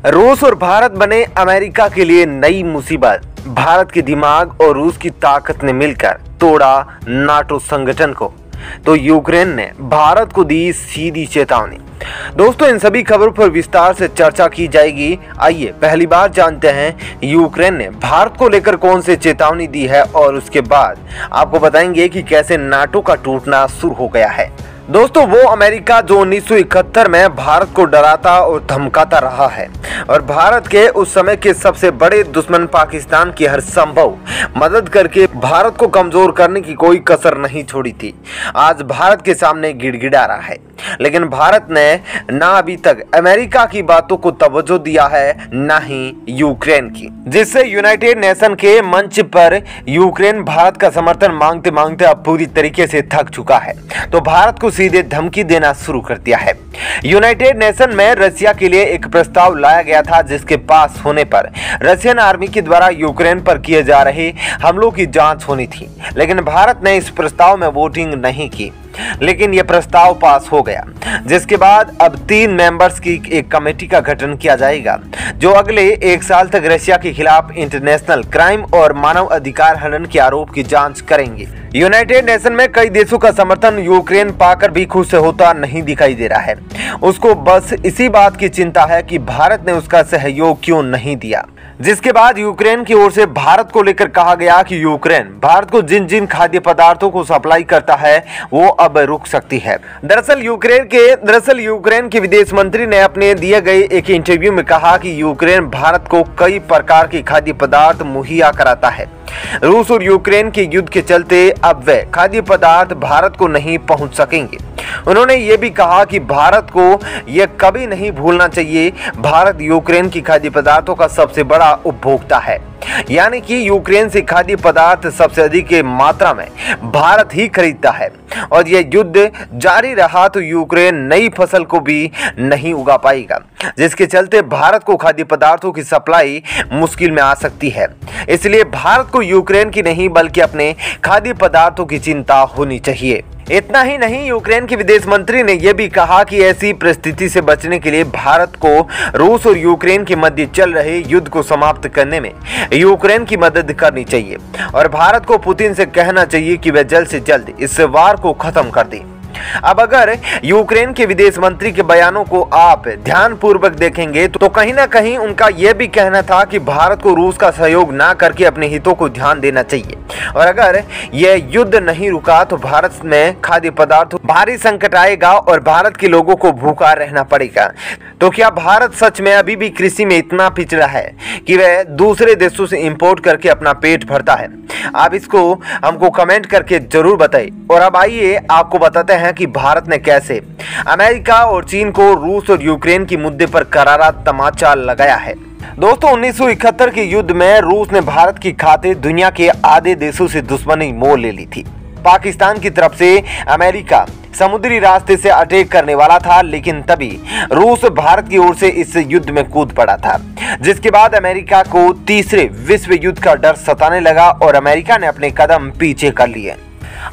रूस और भारत बने अमेरिका के लिए नई मुसीबत। भारत के दिमाग और रूस की ताकत ने मिलकर तोड़ा नाटो संगठन को, तो यूक्रेन ने भारत को दी सीधी चेतावनी। दोस्तों, इन सभी खबरों पर विस्तार से चर्चा की जाएगी। आइए पहली बार जानते हैं यूक्रेन ने भारत को लेकर कौन से चेतावनी दी है और उसके बाद आपको बताएंगे कि कैसे नाटो का टूटना शुरू हो गया है। दोस्तों, वो अमेरिका जो 1971 में भारत को डराता और धमकाता रहा है और भारत के उस समय के सबसे बड़े दुश्मन पाकिस्तान की हर संभव मदद करके भारत को कमजोर करने की कोई कसर नहीं छोड़ी थी, आज भारत के सामने गिड़गिड़ा रहा है। लेकिन भारत ने ना अभी तक अमेरिका की बातों को तवज्जो दिया है, ना ही यूक्रेन की, जिससे यूनाइटेड नेशन के मंच पर यूक्रेन भारत का समर्थन मांगते मांगते अब पूरी तरीके से थक चुका है, तो भारत को सीधे धमकी देना शुरू कर दिया है। यूनाइटेड नेशन में रशिया के लिए एक प्रस्ताव लाया गया था, जिसके पास होने पर रशियन आर्मी के द्वारा यूक्रेन पर किए जा रहे हमलों की जांच होनी थी, लेकिन भारत ने इस प्रस्ताव में वोटिंग नहीं की। लेकिन यह प्रस्ताव पास हो गया, जिसके बाद अब 3 मेंबर्स की एक कमेटी का गठन किया जाएगा, जो अगले 1 साल तक रशिया के खिलाफ इंटरनेशनल क्राइम और मानव अधिकार हनन के आरोप की जांच करेंगे। यूनाइटेड नेशन में कई देशों का समर्थन यूक्रेन पाकर भी खुश होता नहीं दिखाई दे रहा है। उसको बस इसी बात की चिंता है कि भारत ने उसका सहयोग क्यों नहीं दिया, जिसके बाद यूक्रेन की ओर से भारत को लेकर कहा गया कि यूक्रेन भारत को जिन जिन खाद्य पदार्थों को सप्लाई करता है वो अब रुक सकती है। दरअसल यूक्रेन के विदेश मंत्री ने अपने दिए गए एक इंटरव्यू में कहा कि यूक्रेन भारत को कई प्रकार के खाद्य पदार्थ मुहैया कराता है। रूस और यूक्रेन के युद्ध के चलते अब वे खाद्य पदार्थ भारत को नहीं पहुंच सकेंगे। उन्होंने ये भी कहा कि भारत को यह कभी नहीं भूलना चाहिए, भारत यूक्रेन की खाद्य पदार्थों का सबसे बड़ा उपभोक्ता है, यानी कि यूक्रेन से खाद्य पदार्थ सबसे अधिक मात्रा में भारत ही खरीदता है और यह युद्ध जारी रहा तो यूक्रेन नई फसल को भी नहीं उगा पाएगा, जिसके चलते भारत को खाद्य पदार्थों की सप्लाई मुश्किल में आ सकती है। इसलिए भारत को यूक्रेन की नहीं बल्कि अपने खाद्य पदार्थों की चिंता होनी चाहिए। इतना ही नहीं, यूक्रेन के विदेश मंत्री ने यह भी कहा कि ऐसी परिस्थिति से बचने के लिए भारत को रूस और यूक्रेन के मध्य चल रहे युद्ध को समाप्त करने में यूक्रेन की मदद करनी चाहिए और भारत को पुतिन से कहना चाहिए कि वह जल्द से जल्द इस वार को खत्म कर दे। अब अगर यूक्रेन के विदेश मंत्री के बयानों को आप ध्यानपूर्वक देखेंगे तो कहीं ना कहीं उनका यह भी कहना था कि भारत को रूस का सहयोग ना करके अपने हितों को ध्यान देना चाहिए और अगर यह युद्ध नहीं रुका तो भारत में खाद्य पदार्थों भारी संकट आएगा और भारत के लोगों को भूखा रहना पड़ेगा। तो क्या भारत सच में अभी भी कृषि में इतना पिछड़ा है कि वह दूसरे देशों से इंपोर्ट करके अपना पेट भरता है? आप इसको हमको कमेंट करके जरूर बताइए। और अब आइए आपको बताते हैं कि भारत ने कैसे अमेरिका और चीन को रूस और यूक्रेन के मुद्दे पर करारा तमाचा लगाया है। दोस्तों, 1971 के युद्ध में रूस ने भारत की खातिर दुनिया के आधे देशों से दुश्मनी मोल ले ली थी। पाकिस्तान की तरफ से अमेरिका समुद्री रास्ते से अटैक करने वाला था, लेकिन तभी रूस भारत की ओर से इस युद्ध में कूद पड़ा था, जिसके बाद अमेरिका को तीसरे विश्व युद्ध का डर सताने लगा और अमेरिका ने अपने कदम पीछे कर लिए।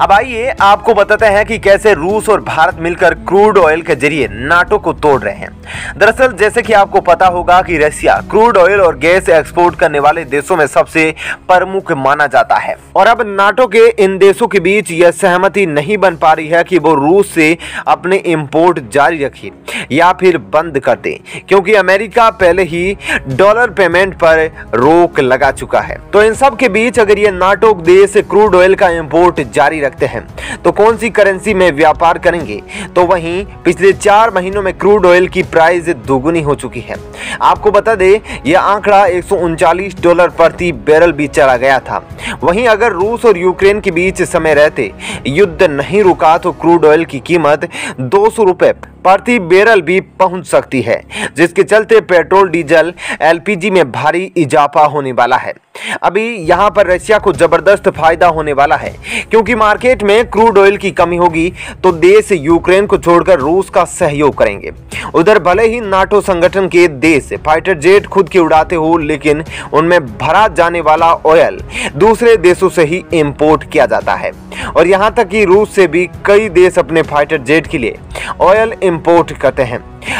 अब आइए आपको बताते हैं कि कैसे रूस और भारत मिलकर क्रूड ऑयल के जरिए नाटो को तोड़ रहे हैं। दरअसल जैसे कि आपको पता होगा कि रशिया क्रूड ऑयल और गैस एक्सपोर्ट करने वाले देशों में सबसे प्रमुख माना जाता है और अब नाटो के इन देशों के बीच यह सहमति नहीं बन पा रही है कि वो रूस से अपने इंपोर्ट जारी रखे या फिर बंद कर दे, क्योंकि अमेरिका पहले ही डॉलर पेमेंट पर रोक लगा चुका है। तो इन सब के बीच अगर ये नाटो देश क्रूड ऑयल का इंपोर्ट जारी रखते हैं तो कौन सी करेंसी में व्यापार करेंगे? तो वहीं पिछले 4 महीनों में क्रूड ऑयल की प्राइस दोगुनी हो चुकी है। आपको बता दें, यह आंकड़ा $139 प्रति बैरल भी चला गया था। वहीं अगर रूस और यूक्रेन के बीच समय रहते युद्ध नहीं रुका तो क्रूड ऑयल की कीमत $200 प्रति बैरल भी पहुंच सकती है, जिसके चलते पेट्रोल, डीजल, एलपीजी में भारी इजाफा होने वाला है। अभी यहां पर रशिया को जबरदस्त फायदा होने वाला है, क्योंकि मार्केट में क्रूड ऑयल की कमी होगी तो देश यूक्रेन को छोड़कर रूस का सहयोग करेंगे। उधर भले ही नाटो संगठन के देश फाइटर जेट खुद के उड़ाते हो, लेकिन उनमें भरा जाने वाला ऑयल दूसरे देशों से ही इंपोर्ट किया जाता है और यहां तक कि रूस से भी कई देश अपने फाइटर जेट के लिए ऑयल इंपोर्ट करते हैं।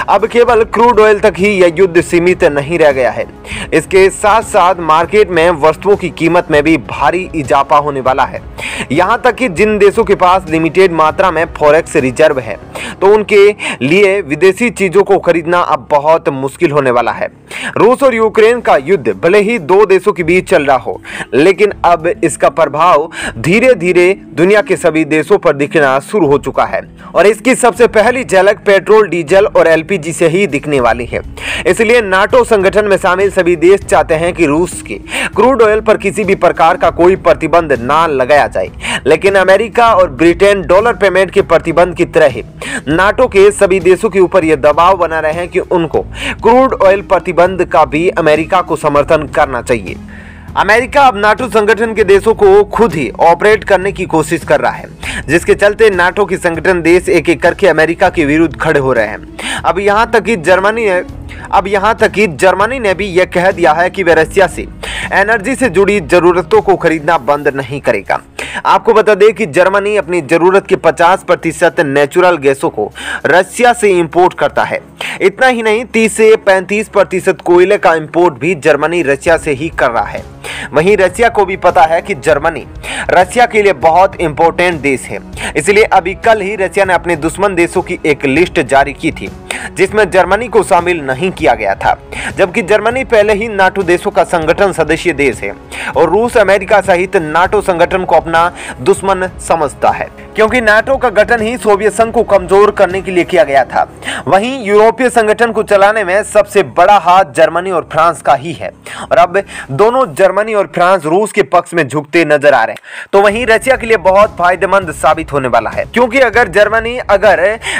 अब केवल क्रूड ऑयल तक ही यह युद्ध सीमित नहीं रह गया है। इसके साथ साथ मार्केट में वस्तुओं की कीमत में भी भारी इजाफा होने वाला है। यहां तक कि जिन देशों के पास लिमिटेड मात्रा में फॉरेक्स रिजर्व है, तो उनके लिए विदेशी चीजों को खरीदना अब बहुत मुश्किल होने वाला है। रूस और यूक्रेन का युद्ध भले ही दो देशों के बीच चल रहा हो, लेकिन अब इसका प्रभाव धीरे धीरे दुनिया के सभी देशों पर दिखना शुरू हो चुका है और इसकी सबसे पहली झलक पेट्रोल, डीजल और एलपीजी से ही दिखने वाली है। इसलिए नाटो संगठन में शामिल सभी देश चाहते हैं कि रूस के क्रूड ऑयल पर किसी भी प्रकार का कोई प्रतिबंध ना लगाया जाए, लेकिन अमेरिका और ब्रिटेन डॉलर पेमेंट के प्रतिबंध की तरह ही नाटो के सभी देशों के ऊपर यह दबाव बना रहे हैं कि उनको क्रूड ऑयल प्रतिबंध का भी अमेरिका को समर्थन करना चाहिए। अमेरिका अब नाटो संगठन के देशों को खुद ही ऑपरेट करने की कोशिश कर रहा है, जिसके चलते नाटो के संगठन देश एक एक करके अमेरिका के विरुद्ध खड़े हो रहे हैं। अब यहाँ तक कि जर्मनी ने भी यह कह दिया है कि वह रशिया से एनर्जी से जुड़ी जरूरतों को खरीदना बंद नहीं करेगा। आपको बता दें कि जर्मनी अपनी जरूरत के 50% नेचुरल गैसों को रशिया से इंपोर्ट करता है। इतना ही नहीं, 30 से 35% कोयले का इंपोर्ट भी जर्मनी रशिया से ही कर रहा है। वहीं रशिया को भी पता है कि जर्मनी रशिया के लिए बहुत इंपॉर्टेंट देश है, इसलिए अभी कल ही रशिया ने अपने दुश्मन देशों की एक लिस्ट जारी की थी, जिसमें जर्मनी को शामिल नहीं किया गया था, जबकि जर्मनी पहले ही नाटो देशों का संगठन सदस्य देश है और रूस अमेरिका सहित नाटो संगठन को अपना दुश्मन समझता है, क्योंकि नाटो का गठन ही सोवियत संघ को कमजोर करने के लिए किया गया था। वहीं यूरोपीय संगठन को चलाने में सबसे बड़ा हाथ जर्मनी और फ्रांस का ही है और अब दोनों जर्मनी और फ्रांस रूस के पक्ष में झुकते नजर आ रहे हैं। तो वहीं रशिया के लिए बहुत फायदेमंद साबित होने वाला है, क्योंकि अगर जर्मनी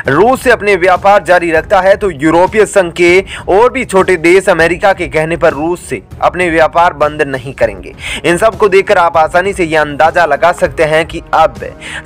रूस से अपने व्यापार जारी रखता है तो यूरोपीय संघ के और भी छोटे देश अमेरिका के कहने पर रूस से अपने व्यापार बंद नहीं करेंगे। इन सब को देखकर आप आसानी से यह अंदाजा लगा सकते हैं कि अब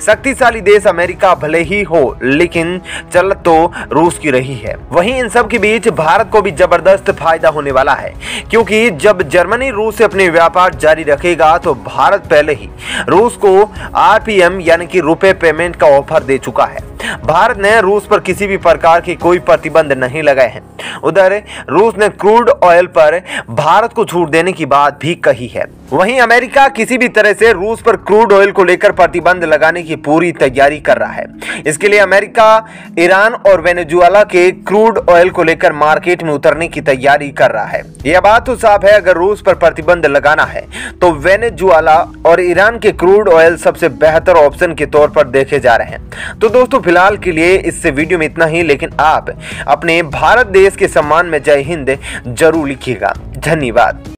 शक्तिशाली देश अमेरिका भले ही हो, लेकिन चल तो रूस की रही है। वहीं इन सब के बीच भारत को भी जबरदस्त फायदा होने वाला है, क्योंकि जब जर्मनी रूस से अपने व्यापार जारी रखेगा तो भारत पहले ही रूस को आरपीएम यानी कि रुपए पेमेंट का ऑफर दे चुका है। भारत ने रूस पर किसी भी प्रकार के कोई प्रतिबंध नहीं लगाए हैं। उधर रूस ने क्रूड ऑयल पर भारत को छूट देने की बात भी कही है। वहीं अमेरिका किसी भी तरह से रूस पर क्रूड ऑयल को लेकर प्रतिबंध लगाने की पूरी तैयारी कर रहा है। इसके लिए अमेरिका ईरान और वेनेजुएला के क्रूड ऑयल को लेकर मार्केट में उतरने की तैयारी कर रहा है। यह बात तो साफ है, अगर रूस पर प्रतिबंध लगाना है तो वेनेजुएला और ईरान के क्रूड ऑयल सबसे बेहतर ऑप्शन के तौर पर देखे जा रहे हैं। तो दोस्तों, फिलहाल के लिए इस वीडियो में इतना ही, लेकिन आप अपने भारत देश के सम्मान में जय हिंद जरूर लिखिएगा। धन्यवाद।